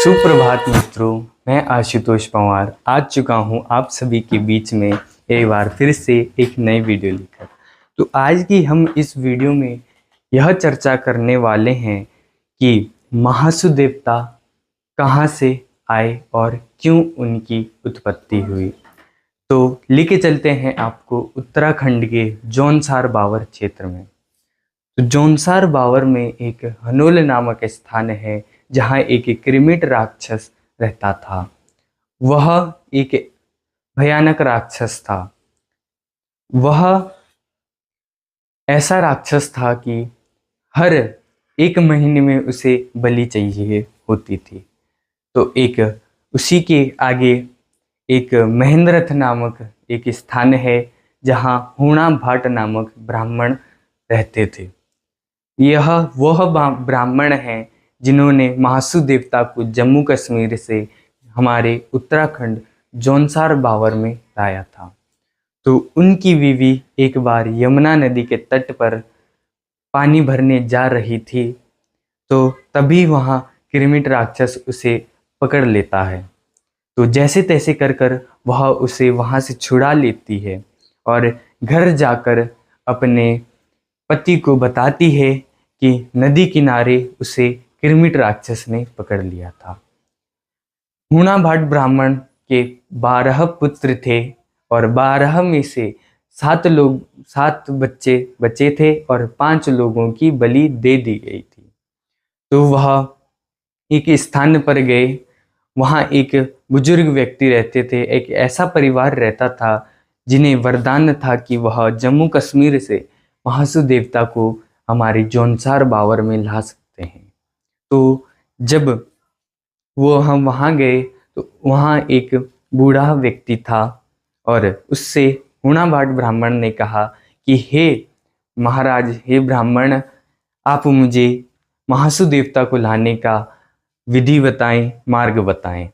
सुप्रभात मित्रों, मैं आशुतोष पंवार आ चुका हूं आप सभी के बीच में एक बार फिर से एक नई वीडियो लेकर। तो आज की हम इस वीडियो में यह चर्चा करने वाले हैं कि महासु देवता कहां से आए और क्यों उनकी उत्पत्ति हुई। तो लेके चलते हैं आपको उत्तराखंड के जौनसार बावर क्षेत्र में। तो जौनसार बावर में एक हनोल नामक स्थान है जहाँ एक कृमिट राक्षस रहता था। वह एक भयानक राक्षस था। वह ऐसा राक्षस था कि हर एक महीने में उसे बलि चाहिए होती थी। तो एक उसी के आगे एक महेंद्रथ नामक एक स्थान है जहाँ हूणा भाट नामक ब्राह्मण रहते थे। यह वह ब्राह्मण हैं जिन्होंने महासु देवता को जम्मू कश्मीर से हमारे उत्तराखंड जौनसार बावर में लाया था। तो उनकी बीवी एक बार यमुना नदी के तट पर पानी भरने जा रही थी, तो तभी वहाँ कृमिट राक्षस उसे पकड़ लेता है। तो जैसे तैसे कर कर वह उसे वहाँ से छुड़ा लेती है और घर जाकर अपने पति को बताती है कि नदी किनारे उसे कृमिट राक्षस ने पकड़ लिया था। हूणा भाट ब्राह्मण के 12 पुत्र थे और 12 में से 7 बच्चे बचे थे और 5 लोगों की बलि दे दी गई थी। तो वह एक स्थान पर गए। वहाँ एक बुजुर्ग व्यक्ति रहते थे। एक ऐसा परिवार रहता था जिन्हें वरदान था कि वह जम्मू कश्मीर से महासु देवता को हमारे जौनसार बावर में ला सकते हैं। तो जब वो हम वहाँ गए तो वहाँ एक बूढ़ा व्यक्ति था और उससे हूणा भाट ब्राह्मण ने कहा कि हे महाराज, हे ब्राह्मण, आप मुझे महासु देवता को लाने का विधि बताएं, मार्ग बताएं।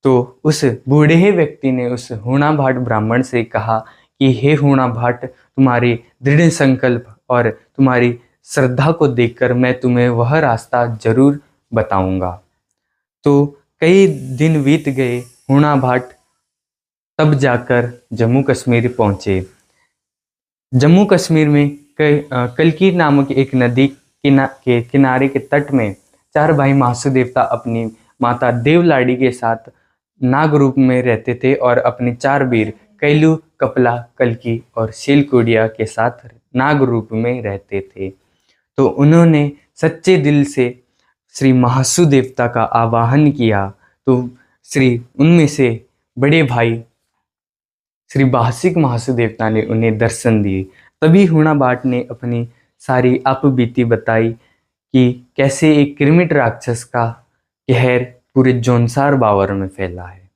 तो उस बूढ़े व्यक्ति ने उस हूणा भाट ब्राह्मण से कहा कि हे हूणा भाट, तुम्हारे दृढ़ संकल्प और तुम्हारी श्रद्धा को देखकर मैं तुम्हें वह रास्ता जरूर बताऊंगा। तो कई दिन बीत गए। हूणा भाट तब जाकर जम्मू कश्मीर पहुंचे। जम्मू कश्मीर में कल्की नामक एक नदी के किनारे के तट में 4 भाई महासु देवता अपनी माता देवलाड़ी के साथ नाग रूप में रहते थे और अपने 4 वीर कैलू, कपला, कल्की और शीलकुडिया के साथ नाग रूप में रहते थे। तो उन्होंने सच्चे दिल से श्री महासु देवता का आवाहन किया। तो उनमें से बड़े भाई श्री बासिक महासु देवता ने उन्हें दर्शन दिए। तभी हूणा भाट ने अपनी सारी आपबीती बताई कि कैसे एक कृमिट राक्षस का कहर पूरे जौनसार बावर में फैला है।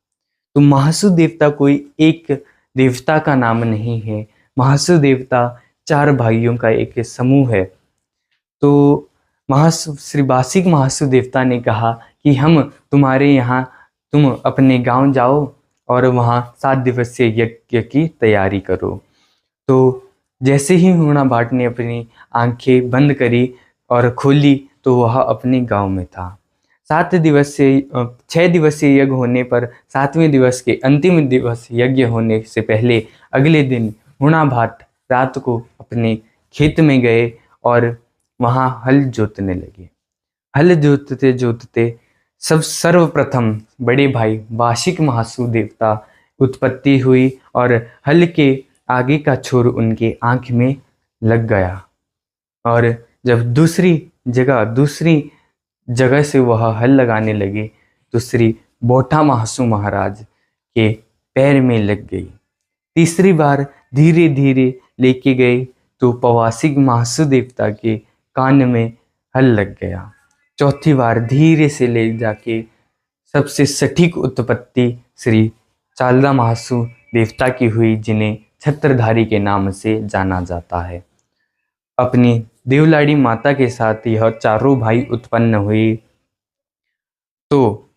तो महासु देवता कोई एक देवता का नाम नहीं है। महासु देवता 4 भाइयों का एक समूह है। तो श्री बासिक महासु देवता ने कहा कि हम तुम्हारे यहाँ, तुम अपने गांव जाओ और वहाँ 7 दिवसीय यज्ञ की तैयारी करो। तो जैसे ही हूणा भाट ने अपनी आंखें बंद करी और खोली तो वह अपने गांव में था। 6 दिवसीय यज्ञ होने पर 7वें दिवस के अंतिम दिवस यज्ञ होने से पहले अगले दिन हूणा भाट रात को अपने खेत में गए और वहाँ हल जोतने लगे। हल जोतते जोतते सर्वप्रथम बड़े भाई बासिक महासु देवता उत्पत्ति हुई और हल के आगे का छोर उनके आंख में लग गया। और जब दूसरी जगह से वह हल लगाने लगे तो श्री बोठा महासु महाराज के पैर में लग गई। तीसरी बार धीरे धीरे लेके गए तो पवासिक महासु देवता के कान में हल लग गया। चौथी बार धीरे से ले जाके सबसे सटीक उत्पत्ति श्री चालदा महासु देवता की हुई, जिन्हें छत्रधारी के नाम से जाना जाता है। अपनी देवलाड़ी माता के साथ यह 4 भाई उत्पन्न हुई। तो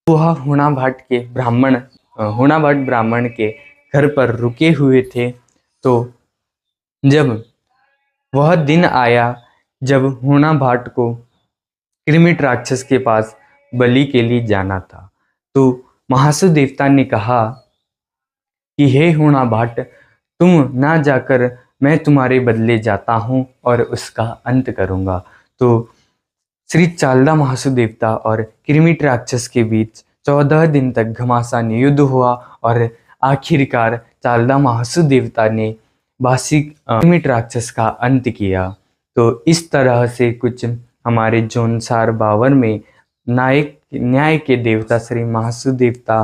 वह हूणा भाट ब्राह्मण के घर पर रुके हुए थे। तो जब वह दिन आया जब हूणा भाट को कृमिट राक्षस के पास बलि के लिए जाना था। तो महासु देवता ने कहा कि हे हूणा भाट, तुम ना जाकर मैं तुम्हारे बदले जाता हूँ और उसका अंत करूँगा। तो श्री चालदा महासु देवता और किरमिट राक्षस के बीच 14 दिन तक घमासान युद्ध हुआ और आखिरकार चालदा महासु देवता ने बासिक किरमिट राक्षस का अंत किया। तो इस तरह से कुछ हमारे जोनसार बावर में न्याय के देवता श्री महासु देवता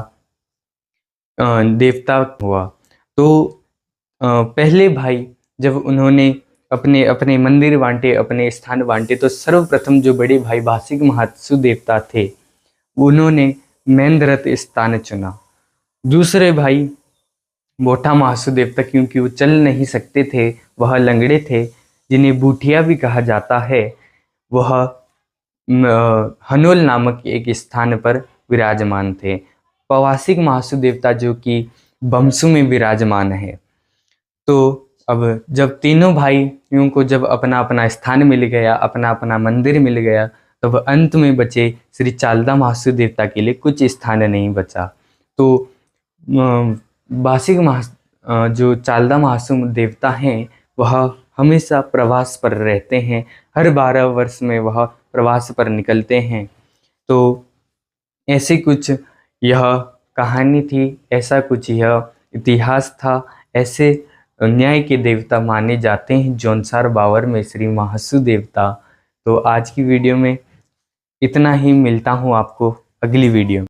हुआ। तो पहले भाई जब उन्होंने अपने अपने मंदिर बांटे, अपने स्थान बांटे, तो सर्वप्रथम जो बड़े भाई भासिक महासु देवता थे उन्होंने महेंद्रथ स्थान चुना। दूसरे भाई मोटा महासु देवता, क्योंकि वो चल नहीं सकते थे, वह लंगड़े थे, जिन्हें बूटिया भी कहा जाता है, वह हनोल नामक एक स्थान पर विराजमान थे। पवासिक महासु देवता जो कि बमसू में विराजमान है। तो अब जब तीनों भाइयों को जब अपना अपना स्थान मिल गया, अपना अपना मंदिर मिल गया, तब अंत में बचे श्री चालदा महासु देवता के लिए कुछ स्थान नहीं बचा। तो बासिक जो चालदा महासु देवता हैं वह हमेशा प्रवास पर रहते हैं, हर 12 वर्ष में वह प्रवास पर निकलते हैं। तो ऐसे कुछ यह कहानी थी, ऐसा कुछ यह इतिहास था। ऐसे न्याय के देवता माने जाते हैं जोनसार बावर में श्री महासु देवता। तो आज की वीडियो में इतना ही, मिलता हूँ आपको अगली वीडियो में।